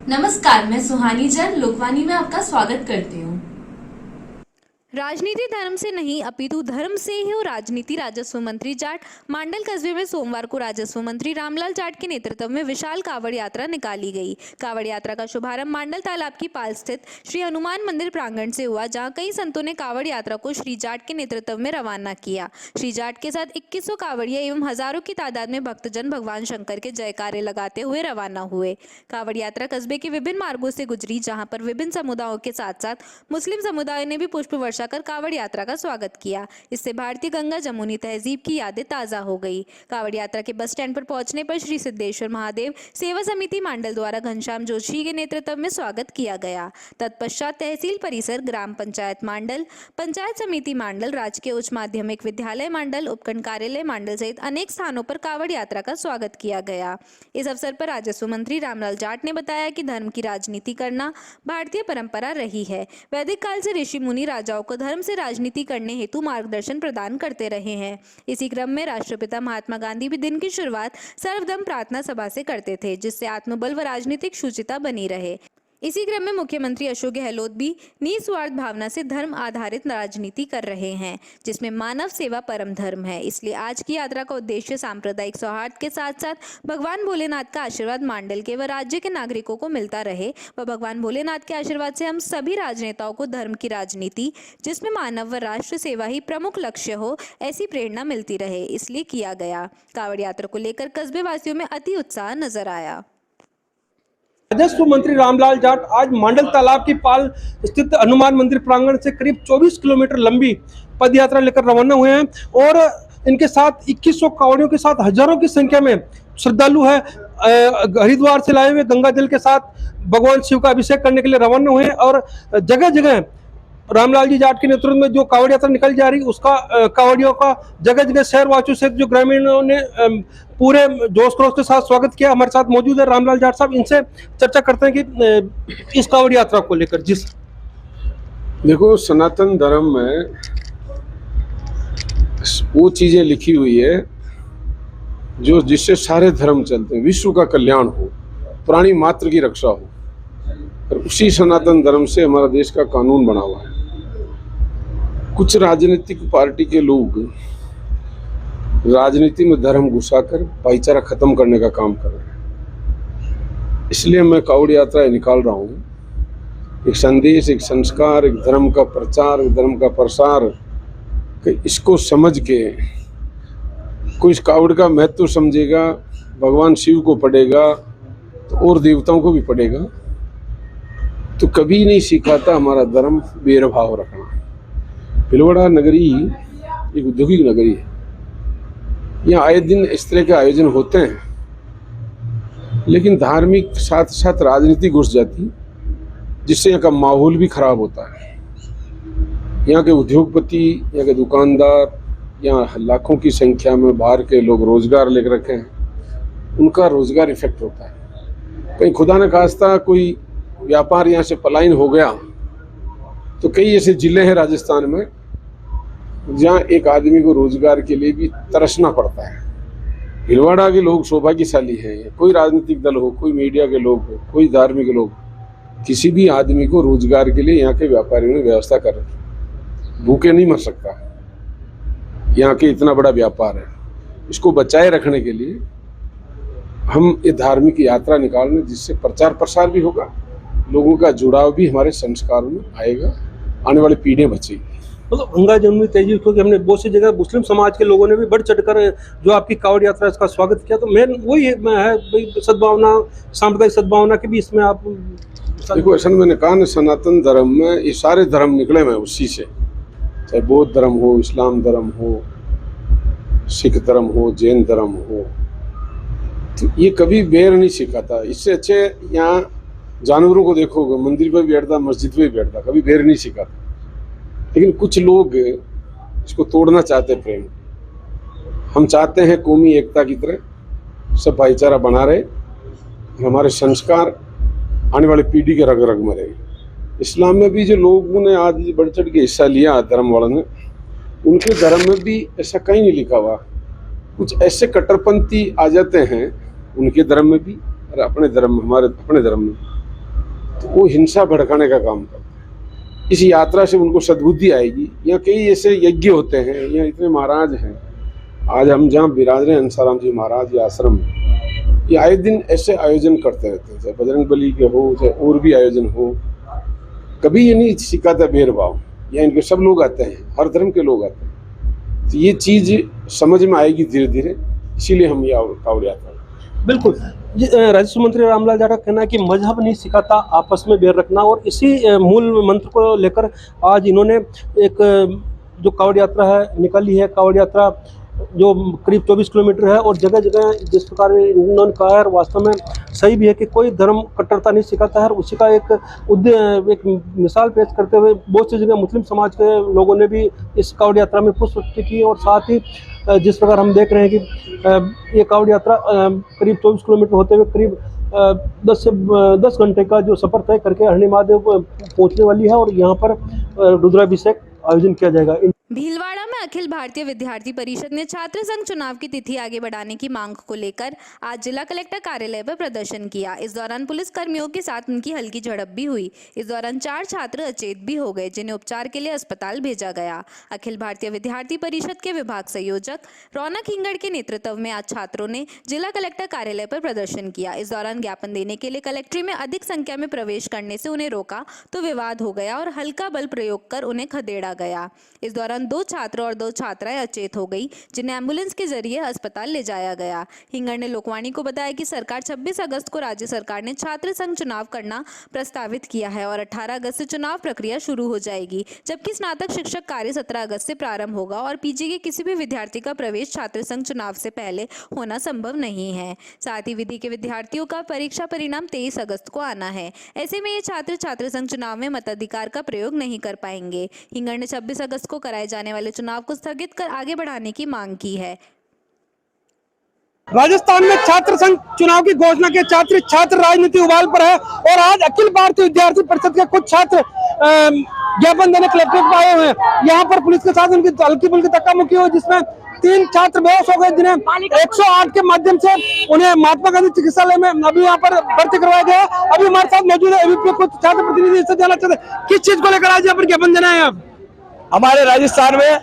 नमस्कार, मैं सुहानी जैन लोकवाणी में आपका स्वागत करती हूँ। राजनीति धर्म से नहीं अपितु धर्म से ही हो। राजनीति राजस्व मंत्री जाट मांडल कस्बे में सोमवार को राजस्व मंत्री रामलाल जाट के नेतृत्व में विशाल कावड़ यात्रा निकाली गई। कावड़ यात्रा का शुभारंभ मांडल तालाब की पाल स्थित श्री हनुमान मंदिर प्रांगण से हुआ, जहां कई संतों ने कावड़ यात्रा को श्री जाट के नेतृत्व में रवाना किया। श्री जाट के साथ 2100 कावड़िया एवं हजारों की तादाद में भक्तजन भगवान शंकर के जयकारे लगाते हुए रवाना हुए। कावड़ यात्रा कस्बे के विभिन्न मार्गों से गुजरी, जहाँ पर विभिन्न समुदायों के साथ साथ मुस्लिम समुदाय ने भी पुष्प वर्षा कर कावड़ यात्रा का स्वागत किया। इससे भारतीय गंगा जमुनी तहजीब की यादें ताजा हो गई। कावड़ यात्रा के बस स्टैंड पर पहुंचने पर श्री सिद्धेश्वर महादेव सेवा समिति मांडल द्वारा घनश्याम जोशी के नेतृत्व में स्वागत किया गया। तत्पश्चात तहसील परिसर, ग्राम पंचायत मांडल, पंचायत समिति मांडल, राजकीय उच्च माध्यमिक विद्यालय मांडल, उपखंड कार्यालय मांडल सहित अनेक स्थानों पर कावड़ यात्रा का स्वागत किया गया। इस अवसर पर राजस्व मंत्री रामलाल जाट ने बताया कि धर्म की राजनीति करना भारतीय परंपरा रही है। वैदिक काल से ऋषि मुनि राजाओं को धर्म से राजनीति करने हेतु मार्गदर्शन प्रदान करते रहे हैं। इसी क्रम में राष्ट्रपिता महात्मा गांधी भी दिन की शुरुआत सर्वधर्म प्रार्थना सभा से करते थे, जिससे आत्मबल व राजनीतिक शुचिता बनी रहे। इसी क्रम में मुख्यमंत्री अशोक गहलोत भी निस्वार्थ भावना से धर्म आधारित राजनीति कर रहे हैं, जिसमें मानव सेवा परम धर्म है। इसलिए आज की यात्रा का उद्देश्य सांप्रदायिक सौहार्द के साथ साथ भगवान भोलेनाथ का आशीर्वाद मांडल के व राज्य के नागरिकों को मिलता रहे व भगवान भोलेनाथ के आशीर्वाद से हम सभी राजनेताओं को धर्म की राजनीति, जिसमें मानव व राष्ट्र सेवा ही प्रमुख लक्ष्य हो, ऐसी प्रेरणा मिलती रहे, इसलिए किया गया। कावड़ यात्रा को लेकर कस्बे वासियों में अति उत्साह नजर आया। राजस्व मंत्री रामलाल जाट आज मांडल तालाब की पाल स्थित हनुमान मंदिर प्रांगण से करीब 24 किलोमीटर लंबी पद यात्रा लेकर रवाना हुए हैं और इनके साथ 2100 कांवड़ियों के साथ हजारों की संख्या में श्रद्धालु है हरिद्वार से लाए हुए गंगा जल के साथ भगवान शिव का अभिषेक करने के लिए रवाना हुए हैं और जगह जगह रामलाल जी जाट के नेतृत्व में जो कावड़ यात्रा निकल जा रही उसका कावड़ियों का जगह जगह शहर वासियों से जो ग्रामीणों ने पूरे जोश खरोश के साथ स्वागत किया। हमारे साथ मौजूद है रामलाल जाट साहब, इनसे चर्चा करते हैं कि इस कावड़ यात्रा को लेकर। जिस देखो, सनातन धर्म में वो चीजें लिखी हुई है जो जिससे सारे धर्म चलते हैं, विश्व का कल्याण हो, प्राणी मात्र की रक्षा हो, और उसी सनातन धर्म से हमारा देश का कानून बना हुआ है। कुछ राजनीतिक पार्टी के लोग राजनीति में धर्म घुसाकर भाईचारा खत्म करने का काम कर रहे हैं। इसलिए मैं कावड़ यात्रा निकाल रहा हूँ, एक संदेश, एक संस्कार, एक धर्म का प्रचार, एक धर्म का प्रसार, कि इसको समझ के कोई इस कावड़ का महत्व समझेगा, भगवान शिव को पढ़ेगा तो और देवताओं को भी पढ़ेगा। तो कभी नहीं सीखा था हमारा धर्म भेदभाव रखना। भीलवाड़ा नगरी एक औद्योगिक नगरी है, यहाँ आए दिन इस तरह के आयोजन होते हैं, लेकिन धार्मिक साथ साथ राजनीति घुस जाती, जिससे यहाँ का माहौल भी खराब होता है। यहाँ के उद्योगपति, यहाँ के दुकानदार, यहाँ लाखों की संख्या में बाहर के लोग रोजगार लेकर रखे हैं, उनका रोजगार इफेक्ट होता है। कहीं खुदा न खास्ता कोई व्यापार यहाँ से पलायन हो गया तो कई ऐसे जिले हैं राजस्थान में जहाँ एक आदमी को रोजगार के लिए भी तरसना पड़ता है। भीलवाड़ा के लोग सौभाग्यशाली हैं। कोई राजनीतिक दल हो, कोई मीडिया के लोग हो, कोई धार्मिक लोग, किसी भी आदमी को रोजगार के लिए यहाँ के व्यापारियों ने व्यवस्था कर रखी। भूखे नहीं मर सकता, यहाँ के इतना बड़ा व्यापार है। इसको बचाए रखने के लिए हम ये धार्मिक यात्रा निकाल रहे हैं, जिससे प्रचार प्रसार भी होगा, लोगों का जुड़ाव भी हमारे संस्कारों में आएगा, आने वाली पीढ़ियां बचेगी। मतलब गंगा जमुनी तहजीब, क्योंकि हमने बहुत सी जगह मुस्लिम समाज के लोगों ने भी बढ़ चढ़कर जो आपकी कावड़ यात्रा इसका स्वागत किया, तो मेन वही है भाई सद्भावना, सांप्रदायिक सद्भावना के भी इसमें आप। देखो, असल मैंने कहा ना, सनातन धर्म में ये सारे धर्म निकले हुए उसी से, चाहे बौद्ध धर्म हो, इस्लाम धर्म हो, सिख धर्म हो, जैन धर्म हो, तो ये कभी बैर नहीं सिखाता। इससे अच्छे यहाँ जानवरों को देखोगे, मंदिर पे भी बैठता, मस्जिद पे भी बैठता, कभी बैर नहीं सिखाता। लेकिन कुछ लोग इसको तोड़ना चाहते हैं प्रेम। हम चाहते हैं कौमी एकता की तरह सब भाईचारा बना रहे, हमारे संस्कार आने वाली पीढ़ी के रग रग में रहे। इस्लाम में भी जो लोगों ने आज बढ़ चढ़ के हिस्सा लिया धर्म वालों ने, उनके धर्म में भी ऐसा कहीं नहीं लिखा हुआ। कुछ ऐसे कट्टरपंथी आ जाते हैं उनके धर्म में भी और अपने धर्म, हमारे अपने धर्म में, तो वो हिंसा भड़काने का काम करते हैं। इस यात्रा से उनको सद्बुद्धि आएगी। यहाँ कई ऐसे यज्ञ होते हैं, यहाँ इतने महाराज हैं। आज हम जहाँ विराज रहे अंसाराम जी महाराज ये आश्रम, ये आए दिन ऐसे आयोजन करते रहते हैं, चाहे बजरंग बली के हो चाहे और भी आयोजन हो। कभी ये नहीं सिखाता भेदभाव। यहाँ इनके सब लोग आते हैं, हर धर्म के लोग आते हैं। तो ये चीज़ समझ में आएगी धीरे धीरे, इसीलिए हम ये कावड़ यात्रा। बिल्कुल। राजस्व मंत्री रामलाल जाट का कहना है कि मजहब नहीं सिखाता आपस में बैर रखना, और इसी मूल मंत्र को लेकर आज इन्होंने एक जो कावड़ यात्रा है निकाली है। कावड़ यात्रा जो करीब 24 किलोमीटर है, और जगह जगह जिस प्रकार इन्होंने कहा है वास्तव में सही भी है कि कोई धर्म कट्टरता नहीं सिखाता है। उसी का एक मिसाल पेश करते हुए बहुत सी जगह मुस्लिम समाज के लोगों ने भी इस कावड़ यात्रा में पुष्प की, और साथ ही जिस प्रकार हम देख रहे हैं कि ये कावड़ यात्रा करीब 24 किलोमीटर होते हुए करीब 10 घंटे का जो सफर तय करके हरणी महादेव पहुंचने वाली है, और यहाँ पर रुद्राभिषेक आयोजन किया जाएगा। भीलवाड़ा में अखिल भारतीय विद्यार्थी परिषद ने छात्र संघ चुनाव की तिथि आगे बढ़ाने की मांग को लेकर आज जिला कलेक्टर कार्यालय पर प्रदर्शन किया। इस दौरान पुलिस कर्मियों के साथ उनकी हल्की झड़प भी हुई। इस दौरान 4 छात्र अचेत भी हो गए, जिन्हें उपचार के लिए अस्पताल भेजा गया। अखिल भारतीय विद्यार्थी परिषद के विभाग संयोजक रौनक हिंगड़ के नेतृत्व में आज छात्रों ने जिला कलेक्टर कार्यालय पर प्रदर्शन किया। इस दौरान ज्ञापन देने के लिए कलेक्ट्रेट में अधिक संख्या में प्रवेश करने से उन्हें रोका तो विवाद हो गया और हल्का बल प्रयोग कर उन्हें खदेड़ा गया। इस दौरान 2 छात्र और 2 छात्राएं अचेत हो गई, जिन्हें एम्बुलेंस के जरिए अस्पताल ले जाया गया। हिंगड़ ने लोकवाणी को बताया कि सरकार 26 अगस्त को राज्य सरकार ने छात्र संघ चुनाव करना प्रस्तावित किया है और 18 अगस्त से चुनाव प्रक्रिया शुरू हो जाएगी, जबकि स्नातक शिक्षक कार्य 17 अगस्त से प्रारंभ होगा और पीजी के किसी भी विद्यार्थी का प्रवेश छात्र संघ चुनाव से पहले होना संभव नहीं है। साथ ही विधि के विद्यार्थियों का परीक्षा परिणाम 23 अगस्त को आना है। ऐसे में ये छात्र संघ चुनाव में मताधिकार का प्रयोग नहीं कर पाएंगे। हिंगड़ ने 26 अगस्त को कराए जाने वाले चुनाव को स्थगित कर आगे बढ़ाने की मांग की है। राजस्थान में छात्र संघ चुनाव की घोषणा के छात्र राजनीति उबाल पर है, और आज अखिल भारतीय विद्यार्थी परिषद के कुछ छात्र ज्ञापन देने कलेक्ट्रेट में आए हुए हैं। यहाँ पर पुलिस के साथ उनकी हल्की फुल्की धक्का मुक्की हुई, जिसमें 3 छात्र बेहोश हो गए, जिन्हें 108 के माध्यम से उन्हें महात्मा गांधी चिकित्सालय में अभी यहाँ पर भर्ती करवाया गया। अभी हमारे साथ मौजूद है एबीपी कुछ छात्र प्रतिनिधि, इससे जानना चाहते हैं किस चीज को लेकर आज यहाँ पर ज्ञापन देना है। आप हमारे राजस्थान में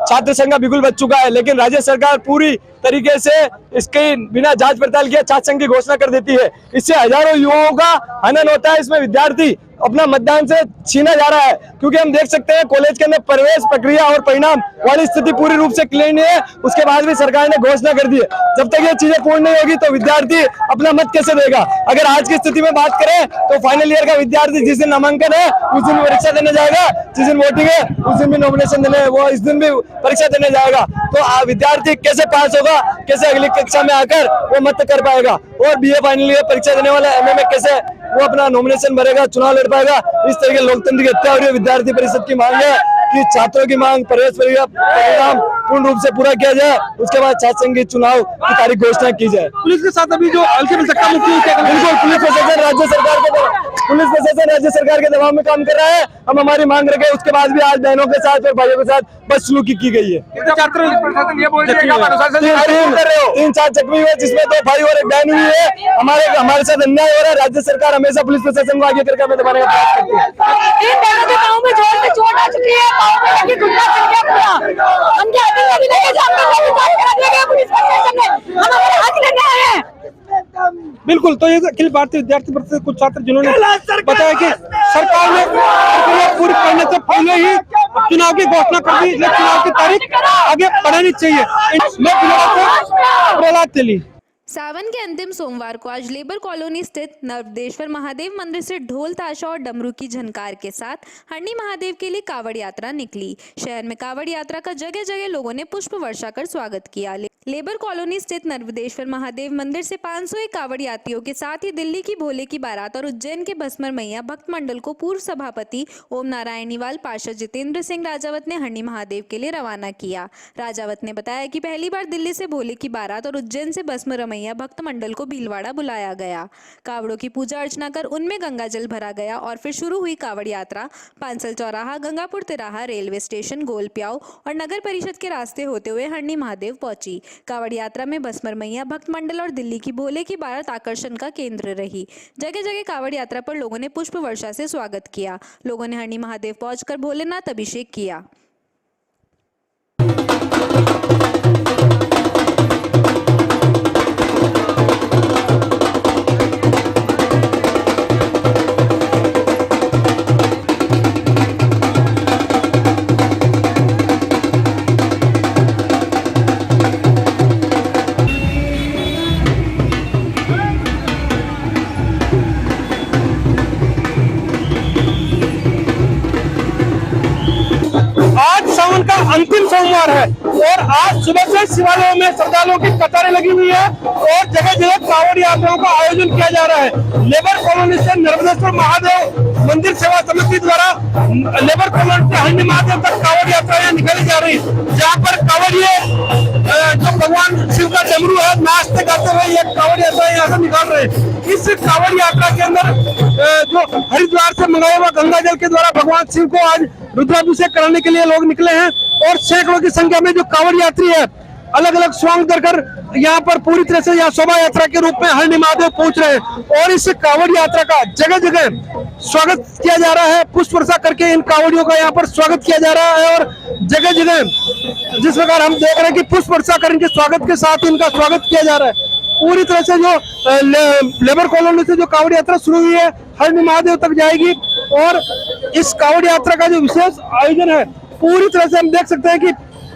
छात्र संघ का बिल्कुल बच चुका है, लेकिन राज्य सरकार पूरी तरीके से इसके बिना जांच पड़ताल किए छात्र संघ की घोषणा कर देती है। इससे हजारों युवाओं का हनन होता है। इसमें विद्यार्थी अपना मतदान से छीना जा रहा है, क्योंकि हम देख सकते हैं कॉलेज के अंदर प्रवेश प्रक्रिया और परिणाम वाली स्थिति पूरी रूप से क्लियर नहीं है। उसके बाद भी सरकार ने घोषणा कर दी है। जब तक ये चीजें पूर्ण नहीं होगी तो विद्यार्थी अपना मत कैसे देगा। अगर आज की स्थिति में बात करें तो फाइनल ईयर का विद्यार्थी जिस दिन नामांकन है उस दिन परीक्षा देने जाएगा, जिस दिन वोटिंग है उस दिन भी नॉमिनेशन देने, वो इस दिन भी परीक्षा देने जाएगा। तो विद्यार्थी कैसे पास होगा, कैसे अगली कक्षा में आकर वो मत कर पाएगा, और बीए फाइनल ईयर परीक्षा देने वाला एमए में कैसे वो अपना नॉमिनेशन भरेगा, चुनाव लड़ पाएगा। इस तरह के लोकतंत्र की हत्या हो रही है। विद्यार्थी परिषद की मांग है कि छात्रों की मांग प्रवेश परिणाम पूर्ण रूप से पूरा किया जाए, उसके बाद छात्र संघ की चुनाव की तारीख घोषणा की जाए। पुलिस के साथ अभी जो हल्की में धक्का मुक्की हुई, बिल्कुल पुलिस प्रशासन राज्य सरकार के दबाव में काम कर रहा है। हम हमारी मांग रखे, उसके बाद भी आज बहनों के साथ और भाइयों के साथ बदसलूकी की गई है। 3-4 जख्मी हुए, जिसमें 2 भाई और 1 बहन हुई है। हमारे साथ अन्याय हो रहा है। राज्य सरकार हमेशा पुलिस प्रशासन को आगे करके हमें दबाने का प्रयास करती है। 3 बहनों के पाँव में जोर से चोट आ चुकी है, पाँव में लगी गुंडा संख्या पूरा। हम कहते हैं कि लेके जाकर पुलिस प्रशासन ने हम हमारे हक लेने आए हैं। बिल्कुल। तो ये अखिल भारतीय विद्यार्थी परिषद के कुछ छात्र जिन्होंने बताया कि सरकार ने प्रक्रिया पूरी करने से पहले ही चुनाव की घोषणा कर दी, लेकिन चुनाव की तारीख आगे बढ़ानी चाहिए। मैं प्रहलाद तेली। सावन के अंतिम सोमवार को आज लेबर कॉलोनी स्थित नर्मदेश्वर महादेव मंदिर से ढोल ताशा और डमरू की झनकार के साथ हरणी महादेव के लिए कावड़ यात्रा निकली। शहर में कावड़ यात्रा का जगह जगह लोगों ने पुष्प वर्षा कर स्वागत किया। लेबर कॉलोनी स्थित नर्मदेश्वर महादेव मंदिर से 501 कावड़ यात्रियों के साथ ही दिल्ली की भोले की बारात और उज्जैन के भस्मर मैया भक्त मंडल को पूर्व सभापति ओम नारायणीवाल पार्षद जितेंद्र सिंह राजावत ने हरणी महादेव के लिए रवाना किया। राजावत ने बताया कि पहली बार दिल्ली से भोले की बारात और उज्जैन से भस्मर मैया मैया भक्त मंडल को भीलवाड़ा बुलाया गया। कावड़ों की पूजा अर्चना कर उनमें गंगा जल भरा गया और फिर शुरू हुई कावड़ यात्रा पांसल चौराहा, गंगापुर तिराहा, रेलवे स्टेशन, गोल प्याऊ और नगर परिषद के रास्ते होते हुए हरणी महादेव पहुंची। कावड़ यात्रा में बसमर मैया भक्त मंडल और दिल्ली की भोले की बारात आकर्षण का केंद्र रही। जगह जगह कावड़ यात्रा पर लोगों ने पुष्प वर्षा से स्वागत किया। लोगों ने हरणी महादेव पहुंचकर भोलेनाथ अभिषेक किया। आज सावन का अंतिम सोमवार है और आज सुबह से शिवालयों में श्रद्धालुओं की कतारें लगी हुई है और जगह जगह कावड़ यात्राओं का आयोजन किया जा रहा है। लेबर कॉलोनी से नर्मदेश्वर महादेव मंदिर सेवा समिति द्वारा लेबर कॉलोनी से हरणी महादेव तक कावड़ यात्राएं निकाली जा रही, जहाँ पर कावड़िए जो भगवान शिव का डमरू है नाचते गाते हुए ये कावड़ यात्रा यहाँ से निकाल रहे हैं। इस कावड़ यात्रा के अंदर जो हरिद्वार से मंगाया हुआ गंगा जल के द्वारा भगवान शिव को आज रुद्राभिषेक कराने के लिए लोग निकले हैं और सैकड़ों की संख्या में जो कावड़ यात्री है अलग अलग स्वांग कर यहाँ पर पूरी तरह से यहाँ शोभा यात्रा के रूप में हरणी महादेव पहुंच रहे हैं और इस कावड़ यात्रा का जगह जगह स्वागत किया जा रहा है। पुष्प वर्षा करके इन कावड़ियों का यहाँ पर स्वागत किया जा रहा है और जगह जगह जिस प्रकार हम देख रहे हैं कि पुष्प वर्षा कर इनके स्वागत के साथ इनका स्वागत किया जा रहा है। पूरी तरह से जो लेबर कॉलोनी से जो कावड़ यात्रा शुरू हुई है हरणी महादेव तक जाएगी और इस कावड़ यात्रा का जो विशेष आयोजन है पूरी तरह से हम देख सकते हैं कि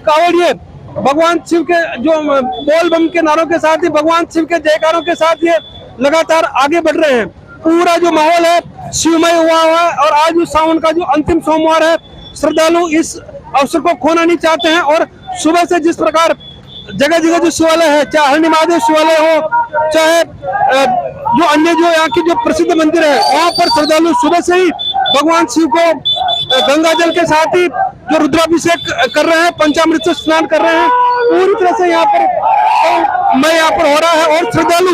कावड़िए भगवान शिव के जो बोल बम के नारों के साथ ही भगवान शिव के जयकारों के साथ ये लगातार आगे बढ़ रहे हैं। पूरा जो माहौल है शिवमय हुआ है और आज सावन का जो अंतिम सोमवार है श्रद्धालु इस अवसर को खोना नहीं चाहते हैं और सुबह से जिस प्रकार जगह जगह जो शिवालय है, चाहे हरणी महादेव शिवालय हो चाहे जो अन्य जो यहाँ की जो प्रसिद्ध मंदिर है वहाँ पर श्रद्धालु सुबह से ही भगवान शिव को गंगा जल के साथ ही जो रुद्राभिषेक कर रहे हैं, पंचामृत से स्नान कर रहे हैं। पूरी तरह से यहाँ पर मैं यहाँ पर हो रहा है और श्रद्धालु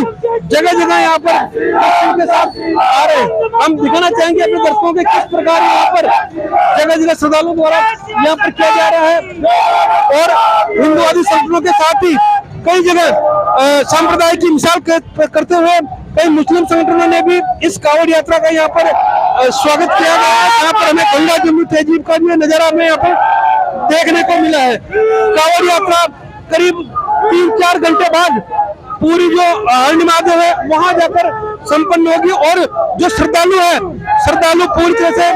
जगह जगह यहाँ पर शिव के साथ आ रहे हैं। हम दिखाना चाहेंगे अपने दर्शकों के किस प्रकार यहाँ पर जगह जगह श्रद्धालुओं द्वारा यहाँ पर किया जा रहा है और हिंदू आदि संगठनों के साथ ही कई जगह सांप्रदाय की मिसाल करते हुए कई मुस्लिम संगठनों ने भी इस कावड़ यात्रा का यहाँ पर स्वागत किया गया है। यहाँ पर हमें गंगा जमुनी तहजीब का भी नजारा हमें यहाँ पर देखने को मिला है। कावड़ यात्रा करीब 3-4 घंटे बाद पूरी जो हरणी महादेव है वहां जाकर संपन्न होगी और जो श्रद्धालु है श्रद्धालु पूरी तरह से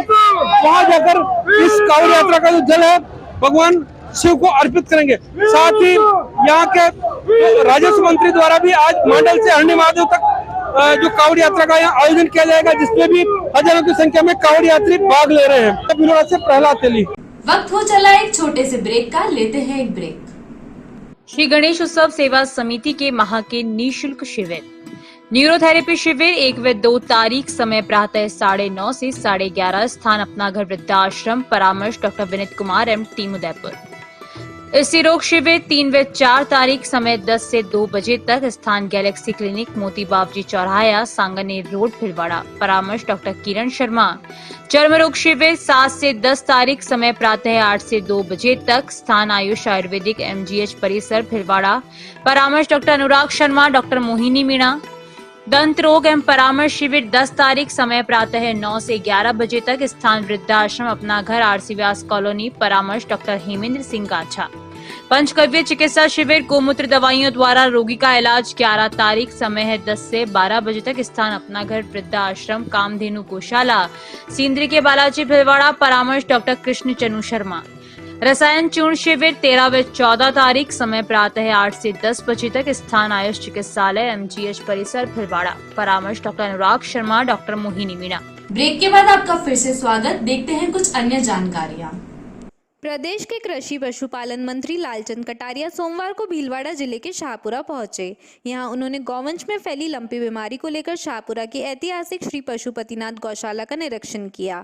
वहां जाकर इस कावड़ यात्रा का जो जल है भगवान शिव को अर्पित करेंगे। साथ ही यहाँ के राजस्व मंत्री द्वारा भी आज मांडल से हरणी महादेव तक जो कावड़ यात्रा का यहाँ आयोजन किया जाएगा जिसमें भी हजारों की संख्या में कावड़ यात्री भाग ले रहे हैं। बिलोड़ा से प्रहलाद तेली। वक्त हो चला एक छोटे से ब्रेक का, लेते हैं एक ब्रेक। श्री गणेश उत्सव सेवा समिति के माह के निःशुल्क शिविर न्यूरोथेरेपी शिविर 1 व 2 तारीख, समय प्रातः 9:30 से 11:30, स्थान अपना घर वृद्धाश्रम, परामर्श doctor Vineet Kumar M, team Udaipur. स्त्री रोग शिविर 3 व 4 तारीख, समय 10 से 2 बजे तक, स्थान गैलेक्सी क्लिनिक, मोती बाबजी चौराहा, सांगनेर रोड, भीलवाड़ा, परामर्श डॉक्टर किरण शर्मा। चर्म रोग शिविर 7 से 10 तारीख, समय प्रातः 8 से 2 बजे तक, स्थान आयुष आयुर्वेदिक MGH परिसर, भीलवाड़ा, परामर्श डॉक्टर अनुराग शर्मा, डॉक्टर मोहिनी मीणा। दंत रोग एवं परामर्श शिविर 10 तारीख, समय प्रातः 9 से 11 बजे तक, स्थान वृद्धाश्रम अपना घर, RC व्यास कॉलोनी, परामर्श डॉक्टर हेमेंद्र सिंह गाछा। पंचकव्य चिकित्सा शिविर गोमूत्र दवाइयों द्वारा रोगी का इलाज 11 तारीख, समय है 10 से 12 बजे तक, स्थान अपना घर वृद्धाश्रम, कामधेनु गौशाला, सींद्री के बालाजी, भीलवाड़ा, परामर्श डॉक्टर कृष्ण चनु शर्मा। रसायन चूर्ण शिविर 13 व 14 तारीख, समय प्रातः 8 से 10 बजे तक, स्थान आयुष चिकित्सालय MGH परिसर, भीलवाड़ा, परामर्श doctor Anurag Sharma, doctor Mohini Meena. Break के बाद आपका फिर से स्वागत। देखते हैं कुछ अन्य जानकारियाँ। प्रदेश के कृषि पशुपालन मंत्री लालचंद कटारिया सोमवार को भीलवाड़ा जिले के शाहपुरा पहुंचे। यहां उन्होंने गौवंश में फैली लंपी बीमारी को लेकर शाहपुरा की ऐतिहासिक श्री पशुपतिनाथ गौशाला का निरीक्षण किया।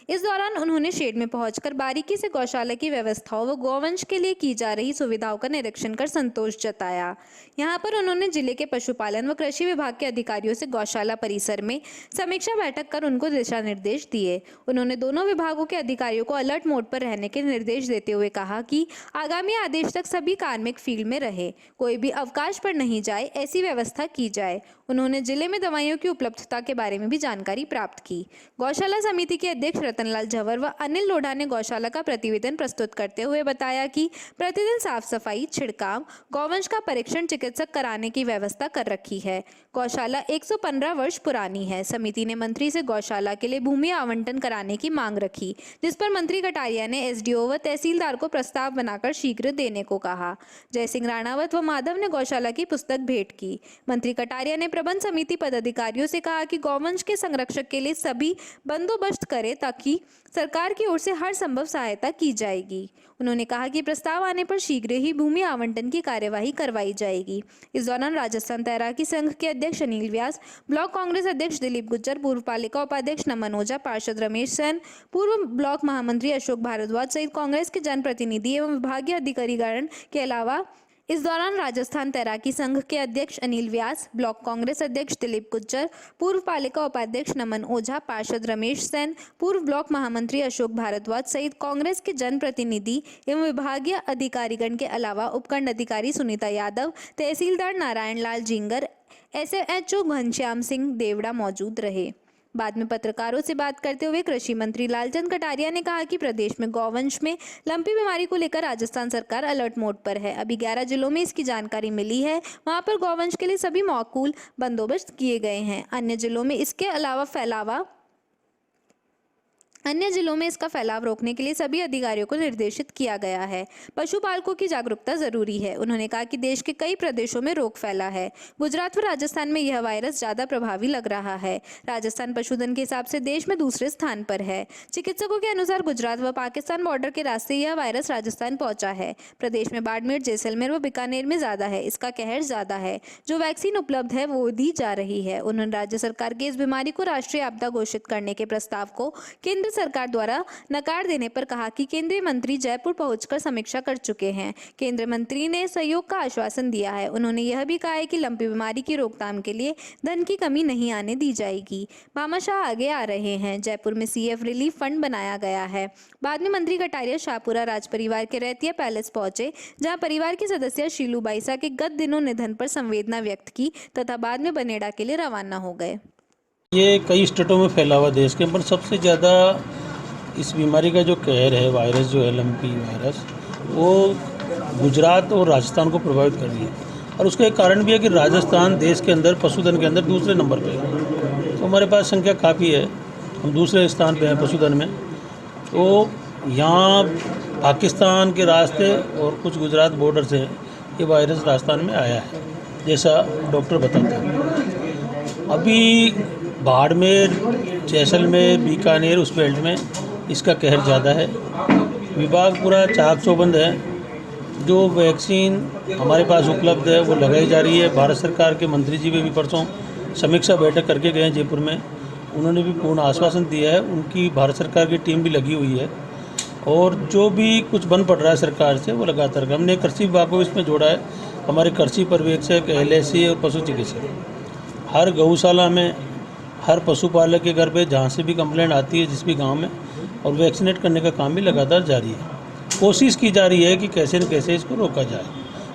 इस दौरान उन्होंने शेड में पहुंचकर बारीकी से गौशाला की व्यवस्थाओं व गौवंश के लिए की जा रही सुविधाओं का निरीक्षण कर संतोष जताया। यहां पर उन्होंने जिले के पशुपालन व कृषि विभाग के अधिकारियों से गौशाला परिसर में समीक्षा बैठक कर उनको दिशा निर्देश दिए। उन्होंने दोनों विभागों के अधिकारियों को अलर्ट मोड पर रहने के निर्देश देते हुए कहा कि आगामी आदेश तक सभी कार्मिक फील्ड में रहे, कोई भी अवकाश पर नहीं जाए, ऐसी व्यवस्था की जाए। उन्होंने जिले में दवाइयों की उपलब्धता के बारे में भी जानकारी प्राप्त की। गौशाला समिति के अध्यक्ष रतनलाल झंवर व अनिल लोढ़ा ने गौशाला का प्रतिवेदन प्रस्तुत करते हुए बताया कि प्रतिदिन साफ सफाई, छिड़काव, गौवंश का परीक्षण चिकित्सक कराने की व्यवस्था कर रखी है। गौशाला 115 वर्ष पुरानी है। समिति ने मंत्री से गौशाला के लिए भूमि आवंटन कराने की मांग रखी, जिस पर मंत्री कटारिया ने एसडीओ व तहसीलदार को प्रस्ताव बनाकर शीघ्र देने को कहा। जय सिंह राणावत व माधव ने गौशाला की पुस्तक भेंट की। मंत्री कटारिया ने प्रबंध समिति पदाधिकारियों से कहा कि गौवंश के संरक्षक के लिए सभी बंदोबस्त करें ताकि सरकार की ओर से हर संभव सहायता की जाएगी। उन्होंने कहा कि प्रस्ताव आने पर शीघ्र ही भूमि आवंटन की कार्यवाही करवाई जाएगी। इस दौरान राजस्थान तैराकी संघ के अध्यक्ष अनिल व्यास, ब्लॉक कांग्रेस अध्यक्ष दिलीप गुज्जर, पूर्व पालिका उपाध्यक्ष नमन ओझा, पार्षद रमेश सेन, पूर्व ब्लॉक महामंत्री अशोक भारद्वाज सहित कांग्रेस के जनप्रतिनिधि एवं विभागीय अधिकारीगण के अलावा इस दौरान राजस्थान तैराकी संघ के अध्यक्ष अनिल व्यास, ब्लॉक कांग्रेस अध्यक्ष दिलीप गुज्जर, पूर्व पालिका उपाध्यक्ष नमन ओझा, पार्षद रमेश सेन, पूर्व ब्लॉक महामंत्री अशोक भारद्वाज सहित कांग्रेस के जनप्रतिनिधि एवं विभागीय अधिकारीगण के अलावा उपखंड अधिकारी सुनीता यादव, तहसीलदार नारायण लाल जिंगर, एसएचओ घनश्याम सिंह देवड़ा मौजूद रहे। बाद में पत्रकारों से बात करते हुए कृषि मंत्री लालचंद कटारिया ने कहा कि प्रदेश में गौवंश में लंपी बीमारी को लेकर राजस्थान सरकार अलर्ट मोड पर है। अभी 11 जिलों में इसकी जानकारी मिली है। वहां पर गौवंश के लिए सभी मौकूल बंदोबस्त किए गए हैं। अन्य जिलों में इसका फैलाव रोकने के लिए सभी अधिकारियों को निर्देशित किया गया है। पशुपालकों की जागरूकता जरूरी है। उन्होंने कहा कि देश के कई प्रदेशों में रोग फैला है। गुजरात व राजस्थान में यह वायरस ज्यादा प्रभावी लग रहा है। राजस्थान पशुधन के हिसाब से देश में दूसरे स्थान पर है। चिकित्सकों के अनुसार गुजरात व पाकिस्तान बॉर्डर के रास्ते यह वायरस राजस्थान पहुंचा है। प्रदेश में बाड़मेर, जैसलमेर व बीकानेर में ज्यादा है। इसका कहर ज्यादा है। जो वैक्सीन उपलब्ध है वो दी जा रही है। उन्होंने राज्य सरकार के इस बीमारी को राष्ट्रीय आपदा घोषित करने के प्रस्ताव को केंद्र सरकार द्वारा नकार देने पर कहा कि केंद्रीय मंत्री जयपुर पहुंचकर समीक्षा कर चुके हैं। केंद्रीय मंत्री ने सहयोग का आश्वासन दिया है। उन्होंने यह भी कहा है कि लंपी बीमारी की रोकथाम के लिए धन की कमी नहीं आने दी जाएगी। भामाशाह आगे आ रहे हैं। जयपुर में सीएफ रिलीफ फंड बनाया गया है। बाद में मंत्री कटारिया शाहपुरा राज परिवार के रैतिया पैलेस पहुंचे, जहां परिवार की सदस्य शीलू बाईसा के गत दिनों निधन पर संवेदना व्यक्त की तथा बाद में बनेड़ा के लिए रवाना हो गए। ये कई स्टेटों में फैला हुआ देश के, पर सबसे ज़्यादा इस बीमारी का जो कहर है, वायरस जो है लंपी वायरस, वो गुजरात और राजस्थान को प्रभावित कर रही है। और उसका एक कारण भी है कि राजस्थान देश के अंदर पशुधन के अंदर दूसरे नंबर पे है। तो हमारे पास संख्या काफ़ी है, हम दूसरे स्थान पे हैं पशुधन में। तो यहाँ पाकिस्तान के रास्ते और कुछ गुजरात बॉर्डर से ये वायरस राजस्थान में आया है, जैसा डॉक्टर बताते हैं। अभी बाड़मेर, जैसलमेर, बीकानेर उस बेल्ट में इसका कहर ज़्यादा है। विभाग पूरा चाक चौबंद है। जो वैक्सीन हमारे पास उपलब्ध है वो लगाई जा रही है। भारत सरकार के मंत्री जी भी परसों समीक्षा बैठक करके गए हैं जयपुर में। उन्होंने भी पूर्ण आश्वासन दिया है। उनकी भारत सरकार की टीम भी लगी हुई है और जो भी कुछ बन पड़ रहा है सरकार से वो लगातार। हमने कृषि विभाग को इसमें जोड़ा है। हमारे कृषि पर्यवेक्षक, LIC और पशु चिकित्सक हर गौशाला में, हर पशुपालक के घर पे जहाँ से भी कंप्लेंट आती है जिस भी गांव में, और वैक्सीनेट करने का काम भी लगातार जारी है। कोशिश की जा रही है कि कैसे न कैसे इसको रोका जाए,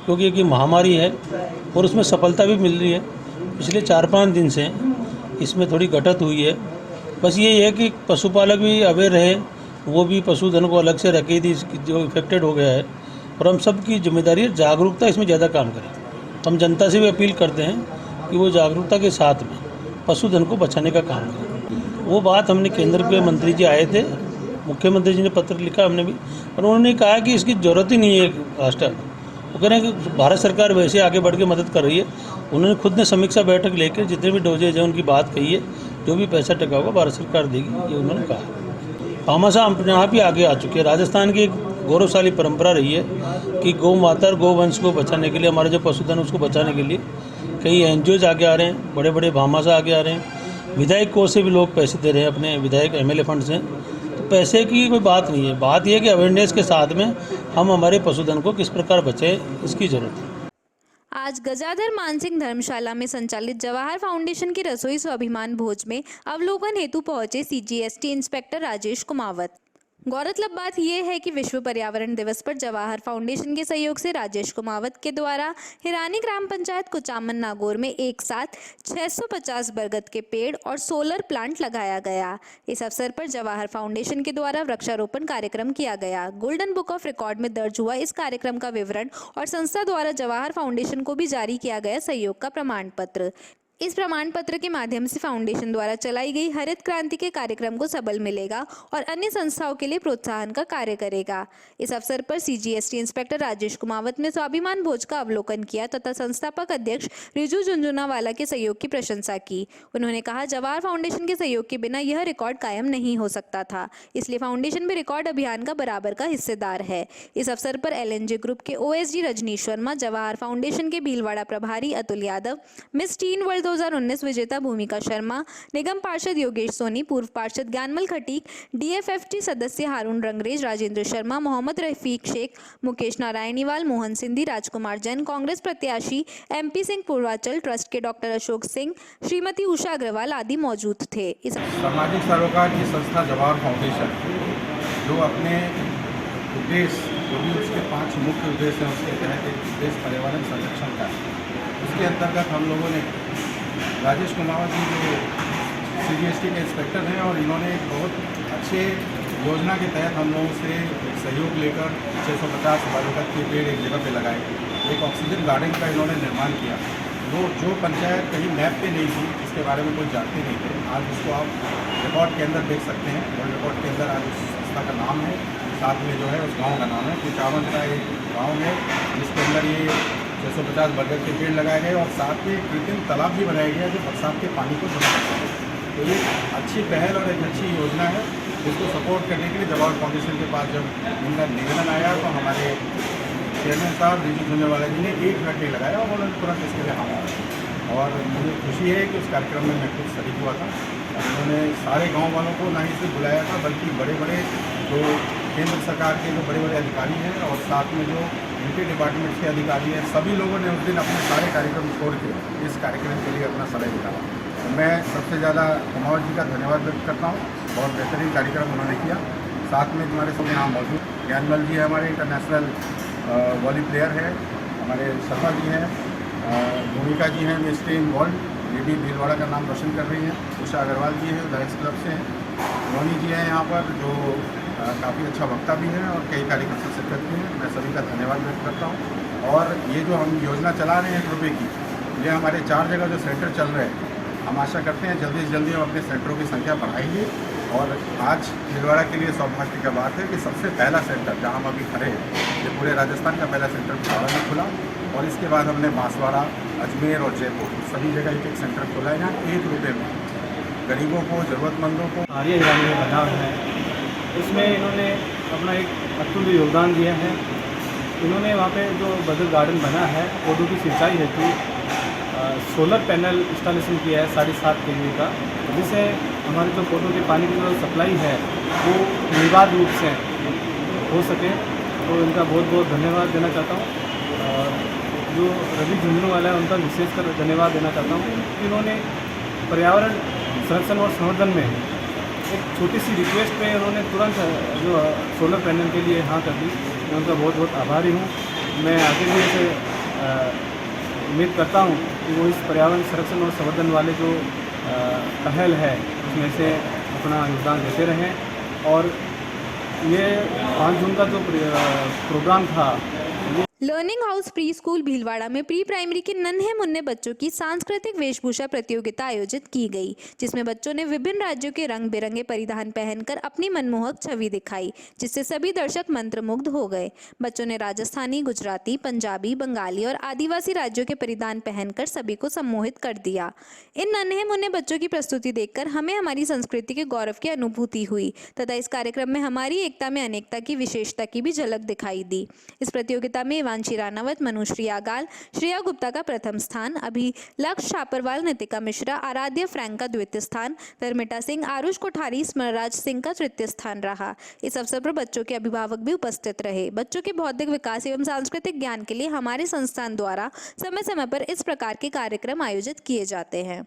क्योंकि एक महामारी है और उसमें सफलता भी मिल रही है। पिछले 4-5 दिन से इसमें थोड़ी घटत हुई है। बस ये है कि पशुपालक भी अवेयर रहे, वो भी पशुधन को अलग से रखे थी जो इफेक्टेड हो गया है। और हम सब की जिम्मेदारी है जागरूकता इसमें ज़्यादा काम करें। हम जनता से भी अपील करते हैं कि वो जागरूकता के साथ में पशुधन को बचाने का काम करें। वो बात हमने केंद्र के मंत्री जी आए थे, मुख्यमंत्री जी ने पत्र लिखा हमने भी, और उन्होंने कहा कि इसकी ज़रूरत ही नहीं है राष्ट्र। वो कह रहे हैं कि भारत सरकार वैसे आगे बढ़ के मदद कर रही है। उन्होंने खुद ने समीक्षा बैठक लेकर जितने भी डोजेज हैं उनकी बात कही है। जो भी पैसा टका होगा भारत सरकार देगी, ये उन्होंने कहा। भामाशाह अपने आप ही आगे आ चुके हैं। राजस्थान की एक गौरवशाली परंपरा रही है कि गौ माता और गौवंश को बचाने के लिए, हमारा जो पशुधन उसको बचाने के लिए कई NGOs आगे आ रहे हैं, बड़े बड़े भामाशाह आगे आ रहे हैं। विधायक कोष से भी लोग पैसे दे रहे हैं, अपने विधायक MLA फंड से। तो पैसे की कोई बात नहीं है, बात यह है कि अवेयरनेस के साथ में हम हमारे पशुधन को किस प्रकार बचाएं, इसकी ज़रूरत है। आज गजाधर मानसिंह धर्मशाला में संचालित जवाहर फाउंडेशन की रसोई स्वाभिमान भोज में अवलोकन हेतु पहुंचे सीजीएसटी इंस्पेक्टर राजेश कुमावत। गौरतलब बात यह है कि विश्व पर्यावरण दिवस पर जवाहर फाउंडेशन के सहयोग से राजेश कुमावत के द्वारा हिरानी ग्राम पंचायत कुचामन नागौर में एक साथ 650 बरगद के पेड़ और सोलर प्लांट लगाया गया। इस अवसर पर जवाहर फाउंडेशन के द्वारा वृक्षारोपण कार्यक्रम किया गया। गोल्डन बुक ऑफ रिकॉर्ड में दर्ज हुआ इस कार्यक्रम का विवरण और संस्था द्वारा जवाहर फाउंडेशन को भी जारी किया गया सहयोग का प्रमाण पत्र। इस प्रमाण पत्र के माध्यम से फाउंडेशन द्वारा चलाई गई हरित क्रांति के कार्यक्रम को सबल मिलेगा और अन्य संस्थाओं के लिए प्रोत्साहन का कार्य करेगा। इस अवसर पर सीजीएसटी इंस्पेक्टर राजेश कुमावत ने स्वाभिमान भोज का अवलोकन किया तथा संस्थापक अध्यक्ष रिजू झुंझुनवाला के सहयोग की प्रशंसा की। उन्होंने कहा, जवाहर फाउंडेशन के सहयोग के बिना यह रिकॉर्ड कायम नहीं हो सकता था, इसलिए फाउंडेशन भी रिकॉर्ड अभियान का बराबर का हिस्सेदार है। इस अवसर पर एलएनजे ग्रुप के ओएसडी रजनीश शर्मा, जवाहर फाउंडेशन के भीलवाड़ा प्रभारी Atul Yadav, miss tin world 2019 विजेता भूमिका शर्मा, निगम पार्षद योगेश सोनी, पूर्व पार्षद ज्ञानमल खटीक, डीएफएफटी सदस्य हारून रंगरेज, राजेंद्र शर्मा, मोहम्मद रफीक शेख, मुकेश नारायणीवाल, मोहन सिंधी, राजकुमार जैन, कांग्रेस प्रत्याशी एमपी सिंह पूर्वाचल, ट्रस्ट के डॉक्टर अशोक सिंह, श्रीमती उषा अग्रवाल आदि मौजूद थे। सामाजिक सरोकार की संस्था जवाहर फाउंडेशन जो अपने उद्देश्य जो भी उसके 5 मुख्य उद्देश्य हैं उसके तहत एक उद्देश्य पर्यावरण संरक्षण का है। उसके अंतर्गत हम लोगों ने राजेश कुमावत जी जो सीजीएसटी के इंस्पेक्टर हैं और इन्होंने एक बहुत अच्छे योजना के तहत हम लोगों से सहयोग लेकर 650 बरगद के पेड़ एक जगह पे लगाए। एक ऑक्सीजन गार्डन का इन्होंने निर्माण किया। वो जो पंचायत कहीं मैप पे नहीं थी, इसके बारे में कोई जानते नहीं थे, आज उसको आप रिकॉर्ड के अंदर देख सकते हैं। वर्ल्ड रिकॉर्ड के अंदर आज उस संस्था का नाम है, साथ में जो है उस गांव का नाम है कुचामन का एक गांव है जिसके अंदर ये 650 बरगद के पेड़ लगाए गए और साथ में कृत्रिम तालाब भी बनाया गया जो बरसात के पानी को जमा करता है। तो ये अच्छी पहल और एक अच्छी योजना है जिसको सपोर्ट करने के लिए जवाहर फाउंडेशन के पास जब इनका निवेदन आया तो हमारे चेयरमैन साहब रिजू झुंझुनवाला जी ने 1 मिनट नहीं लगाया और उन्होंने तुरंत इसके लिए हाँ। और मुझे खुशी है कि उस कार्यक्रम में मैं खुद शरीक हुआ था। उन्होंने सारे गांव वालों को ना ही सिर्फ बुलाया था बल्कि बड़े बड़े जो केंद्र सरकार के जो बड़े बड़े अधिकारी हैं और साथ में जो उनके डिपार्टमेंट के अधिकारी हैं, सभी लोगों ने उस दिन अपने सारे कार्यक्रम छोड़ के इस कार्यक्रम के लिए अपना समय निकाला। तो मैं सबसे ज़्यादा कुमावत जी का धन्यवाद व्यक्त करता हूँ। बहुत बेहतरीन कार्यक्रम उन्होंने किया। साथ में हमारे सब यहाँ मौजूद ज्ञानमल जी है, हमारे इंटरनेशनल वॉली प्लेयर है, हमारे शर्मा जी हैं, भूमिका जी हैं मिस टीन वर्ल्ड, ये भी भीलवाड़ा का नाम रोशन कर रही हैं, उषा अग्रवाल जी हैं लायंस क्लब से हैं, रोनी जी हैं यहाँ पर जो काफ़ी अच्छा वक्ता भी हैं और कई कार्यक्रम से शिरकत भी हैं। मैं सभी का धन्यवाद व्यक्त करता हूँ। और ये जो हम योजना चला रहे हैं 1 रुपये की, ये हमारे 4 जगह जो सेंटर चल रहे हैं, हम आशा करते हैं जल्दी से जल्दी हम अपने सेंटरों की संख्या बढ़ाएंगे। और आज भीलवाड़ा के लिए सौभाग्य का बात है कि सबसे पहला सेंटर जहाँ हम अभी खड़े हैं, ये पूरे राजस्थान का पहला सेंटर भीलवाड़ा में खुला और इसके बाद हमने बांसवाड़ा, अजमेर और जयपुर सभी जगह एक सेंटर खोला है जहाँ 1 रुपये में गरीबों को, ज़रूरतमंदों को आर्य हिरानी में बना है। इसमें इन्होंने अपना एक अतुल्य योगदान दिया है। इन्होंने वहाँ पे जो बदल गार्डन बना है पौधों की सिंचाई हेतु सोलर पैनल इंस्टॉलेशन किया है 7.5 kV का, जिससे हमारे जो पौधों के पानी की जो सप्लाई है वो निर्बाध रूप से हो सके। तो इनका बहुत बहुत धन्यवाद देना चाहता हूँ। और जो रवि झुंझुनवाला है उनका विशेषकर धन्यवाद देना चाहता हूँ कि उन्होंने पर्यावरण संरक्षण और संवर्धन में एक छोटी सी रिक्वेस्ट पे उन्होंने तुरंत जो सोलर पैनल के लिए हाँ कर दी। मैं उनका बहुत बहुत आभारी हूँ। मैं आगे भी ऐसे उम्मीद करता हूँ कि वो इस पर्यावरण संरक्षण और संवर्धन वाले जो पहल है उसमें से अपना योगदान देते रहें। और ये 5 जून का जो प्रोग्राम था, learning house pre school Bhilwara में प्री प्राइमरी के नन्हे मुन्ने बच्चों की सांस्कृतिक वेशभूषा प्रतियोगिता आयोजित की गई, जिसमें बच्चों ने विभिन्न राज्यों के रंग बिरंगे परिधान पहनकर अपनी मनमोहक छवि दिखाई, जिससे सभी दर्शक मंत्रमुग्ध हो गए। बच्चों ने राजस्थानी, गुजराती, पंजाबी, बंगाली और आदिवासी राज्यों के परिधान पहनकर सभी को सम्मोहित कर दिया। इन नन्हे मुन्ने बच्चों की प्रस्तुति देखकर हमें हमारी संस्कृति के गौरव की अनुभूति हुई तथा इस कार्यक्रम में हमारी एकता में अनेकता की विशेषता की भी झलक दिखाई दी। इस प्रतियोगिता में देवांशी रानावत, मनुश्री आगाल, श्रेया गुप्ता का प्रथम स्थान, अभिलक्ष छापरवाल, नितिका मिश्रा, आराध्य फ्रैंक का द्वितीय स्थान, धर्मिता सिंह, आरुष कोठारी, स्मरराज सिंह का तृतीय स्थान रहा। इस अवसर पर बच्चों के अभिभावक भी उपस्थित रहे। बच्चों के बौद्धिक विकास एवं सांस्कृतिक ज्ञान के लिए हमारे संस्थान द्वारा समय समय पर इस प्रकार के कार्यक्रम आयोजित किए जाते हैं।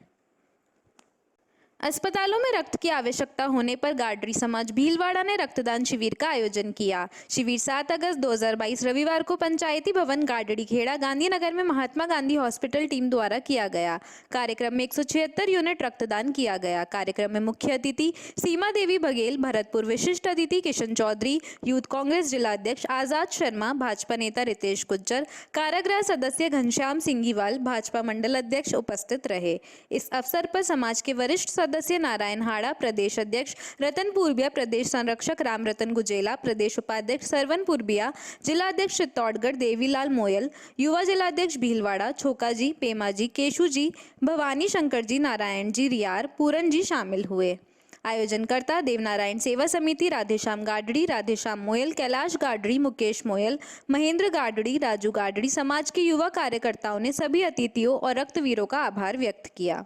अस्पतालों में रक्त की आवश्यकता होने पर गाडरी समाज भीलवाड़ा ने रक्तदान शिविर का आयोजन किया। शिविर 7 अगस्त 2022 रविवार को पंचायती भवन गाडरी खेड़ा गांधीनगर में महात्मा गांधी हॉस्पिटल टीम द्वारा किया गया। कार्यक्रम में 176 यूनिट रक्तदान किया गया। कार्यक्रम में मुख्य अतिथि सीमा देवी बघेल, भरतपुर विशिष्ट अतिथि किशन चौधरी, यूथ कांग्रेस जिला अध्यक्ष आजाद शर्मा, भाजपा नेता रितेश गुज्जर, कारागृह सदस्य घनश्याम सिंघीवाल, भाजपा मंडल अध्यक्ष उपस्थित रहे। इस अवसर पर समाज के वरिष्ठ सदस्य नारायण हाड़ा, प्रदेश अध्यक्ष रतन पूर्बिया, प्रदेश संरक्षक राम रतन गुजेला, प्रदेश उपाध्यक्ष सरवन पूर्बिया, जिला अध्यक्ष चित्तौड़गढ़ देवीलाल मोयल, युवा जिला अध्यक्ष भीलवाड़ा छोका जी, पेमा जी, केशु जी, भवानी शंकर जी, नारायण जी रियार, पूरन जी शामिल हुए। आयोजनकर्ता देवनारायण सेवा समिति, राधेश्याम गाडड़ी, राधेश्याम मोयल, कैलाश गाडड़ी, मुकेश मोयल, महेंद्र गाडड़ी, राजू गाडड़ी, समाज के युवा कार्यकर्ताओं ने सभी अतिथियों और रक्तवीरों का आभार व्यक्त किया।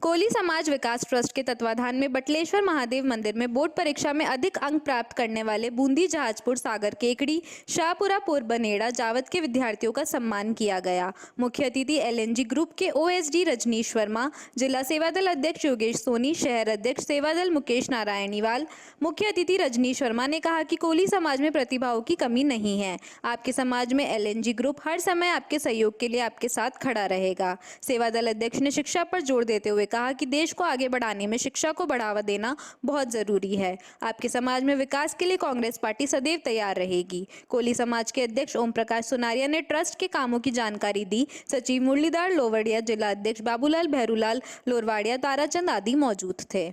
कोली समाज विकास ट्रस्ट के तत्वाधान में बटलेश्वर महादेव मंदिर में बोर्ड परीक्षा में अधिक अंक प्राप्त करने वाले बूंदी, जहाजपुर, सागर केकड़ी, शाहपुरा, पोरबनेड़ा, जावत के विद्यार्थियों का सम्मान किया गया। मुख्य अतिथि LNG ग्रुप के OSD रजनीश वर्मा, जिला सेवादल अध्यक्ष योगेश सोनी, शहर अध्यक्ष सेवादल मुकेश नारायणीवाल। मुख्य अतिथि रजनीश वर्मा ने कहा कि कोली समाज में प्रतिभाओं की कमी नहीं है। आपके समाज में LNG ग्रुप हर समय आपके सहयोग के लिए आपके साथ खड़ा रहेगा। सेवादल अध्यक्ष ने शिक्षा पर जोर देते हुए कहा कि देश को आगे बढ़ाने में शिक्षा को बढ़ावा देना बहुत जरूरी है। आपके समाज में विकास के लिए कांग्रेस पार्टी सदैव तैयार रहेगी। कोली समाज के अध्यक्ष ओम प्रकाश सुनारिया ने ट्रस्ट के कामों की जानकारी दी। सचिव मुरलीधर लोवड़िया, जिला अध्यक्ष बाबूलाल भैरूलाल लोरवाड़िया, ताराचंद आदि मौजूद थे।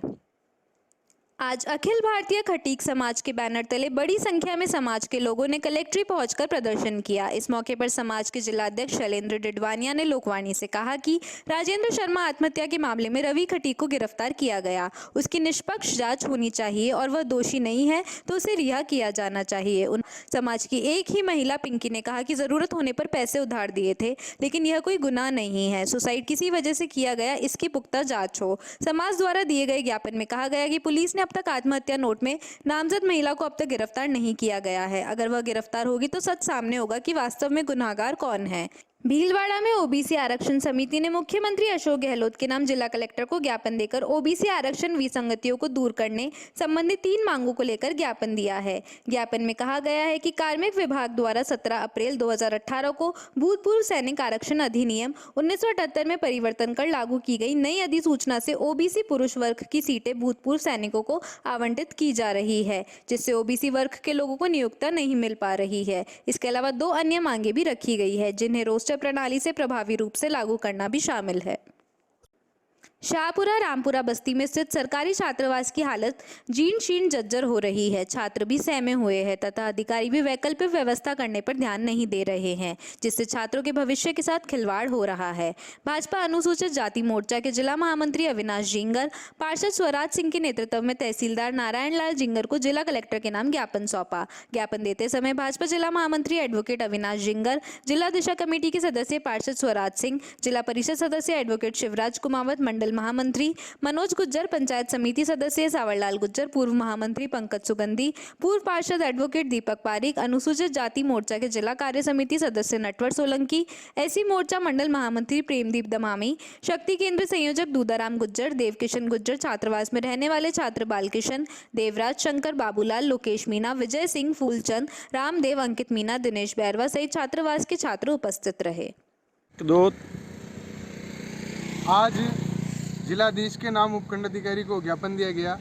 आज अखिल भारतीय खटीक समाज के बैनर तले बड़ी संख्या में समाज के लोगों ने कलेक्ट्रेट पहुंचकर प्रदर्शन किया। इस मौके पर समाज के जिला अध्यक्ष शैलेंद्र डिडवानिया ने लोकवाणी से कहा कि राजेंद्र शर्मा आत्महत्या के मामले में रवि खटीक को गिरफ्तार किया गया। उसकी निष्पक्ष जांच होनी चाहिए और वह दोषी नहीं है तो उसे रिहा किया जाना चाहिए। उन समाज की एक ही महिला पिंकी ने कहा कि जरूरत होने पर पैसे उधार दिए थे, लेकिन यह कोई गुनाह नहीं है। सुसाइड किसी वजह से किया गया, इसकी पुख्ता जांच हो। समाज द्वारा दिए गए ज्ञापन में कहा गया कि पुलिस ने अब तक आत्महत्या नोट में नामजद महिला को अब तक गिरफ्तार नहीं किया गया है। अगर वह गिरफ्तार होगी तो सच सामने होगा कि वास्तव में गुनाहगार कौन है। भीलवाड़ा में ओबीसी आरक्षण समिति ने मुख्यमंत्री अशोक गहलोत के नाम जिला कलेक्टर को ज्ञापन देकर ओबीसी आरक्षण विसंगतियों को दूर करने संबंधी 3 मांगों को लेकर ज्ञापन दिया है। ज्ञापन में कहा गया है कि कार्मिक विभाग द्वारा 17 अप्रैल 2018 को भूतपूर्व सैनिक आरक्षण अधिनियम 1978 में परिवर्तन कर लागू की गई नई अधिसूचना से ओबीसी पुरुष वर्ग की सीटें भूतपूर्व सैनिकों को आवंटित की जा रही है, जिससे ओबीसी वर्ग के लोगों को नियोक्ता नहीं मिल पा रही है। इसके अलावा 2 अन्य मांगे भी रखी गई है, जिन्हें रोस्टर प्रणाली से प्रभावी रूप से लागू करना भी शामिल है। शाहपुरा रामपुरा बस्ती में स्थित सरकारी छात्रावास की हालत जीर्ण शीर्ण जर्जर हो रही है। छात्र भी सहमे हुए हैं तथा अधिकारी भी वैकल्पिक व्यवस्था करने पर ध्यान नहीं दे रहे हैं, जिससे छात्रों के भविष्य के साथ खिलवाड़ हो रहा है। भाजपा अनुसूचित जाति मोर्चा के जिला महामंत्री अविनाश जिंगर, पार्षद स्वराज सिंह के नेतृत्व में तहसीलदार नारायण लाल जिंगर को जिला कलेक्टर के नाम ज्ञापन सौंपा। ज्ञापन देते समय भाजपा जिला महामंत्री एडवोकेट अविनाश जिंगर, जिला दिशा कमेटी के सदस्य पार्षद स्वराज सिंह, जिला परिषद सदस्य एडवोकेट शिवराज कुमावत, मंडल महामंत्री मनोज गुज्जर, पंचायत समिति सदस्य सावरलाल गुज्जर, पूर्व महामंत्री पंकज सुगंधी, पूर्व पार्षद एडवोकेट दीपक पारिक, अनुसूचित जाति मोर्चा के जिला कार्य समिति सदस्य नटवर सोलंकी, एससी मोर्चा मंडल महामंत्री प्रेमदीप दमामी, शक्ति केंद्र संयोजक दूधाराम गुज्जर, देवकिशन गुज्जर, छात्रावास में रहने वाले छात्र बालकिशन, देवराज, शंकर, बाबूलाल, लोकेश मीना, विजय सिंह, फूलचंद, रामदेव, अंकित मीना, दिनेश बैरवा सहित छात्रावास के छात्र उपस्थित रहे। आज जिलाधीश के नाम उपखंड अधिकारी को ज्ञापन दिया गया।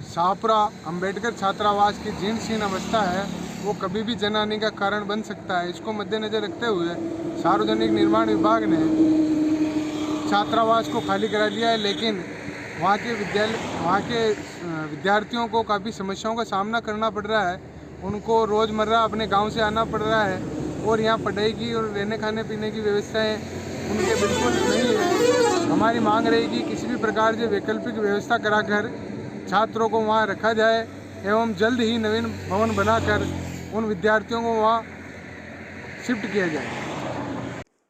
शाहपुरा अंबेडकर छात्रावास की जीर्ण शीर्ण अवस्था है, वो कभी भी जन हानि का कारण बन सकता है। इसको मद्देनजर रखते हुए सार्वजनिक निर्माण विभाग ने छात्रावास को खाली करा लिया है, लेकिन वहाँ के विद्यार्थियों को काफ़ी समस्याओं का सामना करना पड़ रहा है। उनको रोज़मर्रा अपने गाँव से आना पड़ रहा है और यहाँ पढ़ाई की और रहने खाने पीने की व्यवस्थाएँ उनके बिल्कुल नहीं है। हमारी मांग रहेगी किसी भी प्रकार से वैकल्पिक व्यवस्था कराकर छात्रों को वहाँ रखा जाए एवं जल्द ही नवीन भवन बनाकर उन विद्यार्थियों को वहाँ शिफ्ट किया जाए।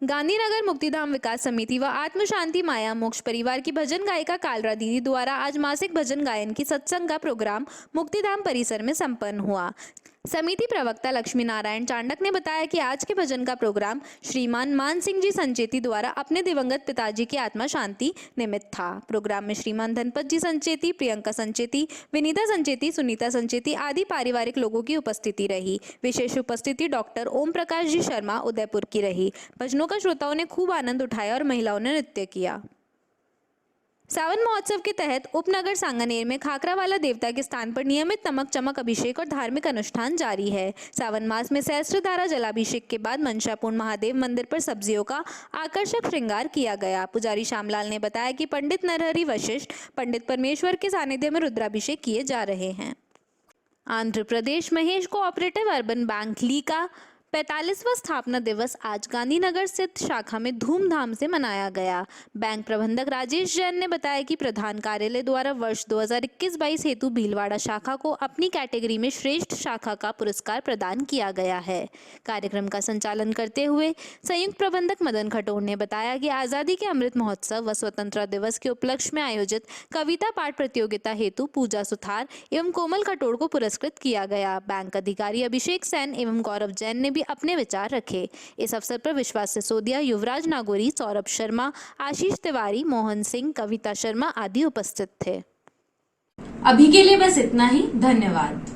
गांधीनगर मुक्तिधाम विकास समिति व आत्म शांति माया मोक्ष परिवार की भजन गायिका कालरा दीदी द्वारा आज मासिक भजन गायन की सत्संग का प्रोग्राम मुक्तिधाम परिसर में संपन्न हुआ। समिति प्रवक्ता लक्ष्मी नारायण चांडक ने बताया कि आज के भजन का प्रोग्राम श्रीमान मान सिंह जी संचेती द्वारा अपने दिवंगत पिताजी की आत्मा शांति निमित्त था। प्रोग्राम में श्रीमान धनपत जी संचेती, प्रियंका संचेती, विनीता संचेती, सुनीता संचेती आदि पारिवारिक लोगों की उपस्थिति रही। विशेष उपस्थिति डॉक्टर ओम प्रकाश जी शर्मा उदयपुर की रही। भजनों का श्रोताओं ने खूब आनंद उठाया और महिलाओं ने नृत्य किया। सावन महोत्सव के तहत उपनगर सांगानेर में खाकरावाला देवता के स्थान पर नियमित नमक चमक अभिषेक और धार्मिक अनुष्ठान जारी है। सावन मास में सहस्त्रधारा जलाभिषेक के बाद मनशापूर्ण महादेव मंदिर पर सब्जियों का आकर्षक श्रृंगार किया गया। पुजारी श्यामलाल ने बताया कि पंडित नरहरि वशिष्ठ पंडित परमेश्वर के सानिध्य में रुद्राभिषेक किए जा रहे हैं। Andhra Pradesh Mahesh cooperative urban bank ली का 45वां स्थापना दिवस आज गांधीनगर स्थित शाखा में धूमधाम से मनाया गया। बैंक प्रबंधक राजेश जैन ने बताया कि प्रधान कार्यालय द्वारा वर्ष 2021-22 हेतु भीलवाड़ा शाखा को अपनी कैटेगरी में श्रेष्ठ शाखा का पुरस्कार प्रदान किया गया है। कार्यक्रम का संचालन करते हुए संयुक्त प्रबंधक मदन खटोर ने बताया कि आज़ादी के अमृत महोत्सव व स्वतंत्रता दिवस के उपलक्ष्य में आयोजित कविता पाठ प्रतियोगिता हेतु पूजा सुथार एवं कोमल खटोर को पुरस्कृत किया गया। बैंक अधिकारी अभिषेक सैन एवं गौरव जैन ने अपने विचार रखे। इस अवसर पर विश्वास सिसोदिया, युवराज नागोरी, सौरभ शर्मा, आशीष तिवारी, मोहन सिंह, कविता शर्मा आदि उपस्थित थे। अभी के लिए बस इतना ही। धन्यवाद।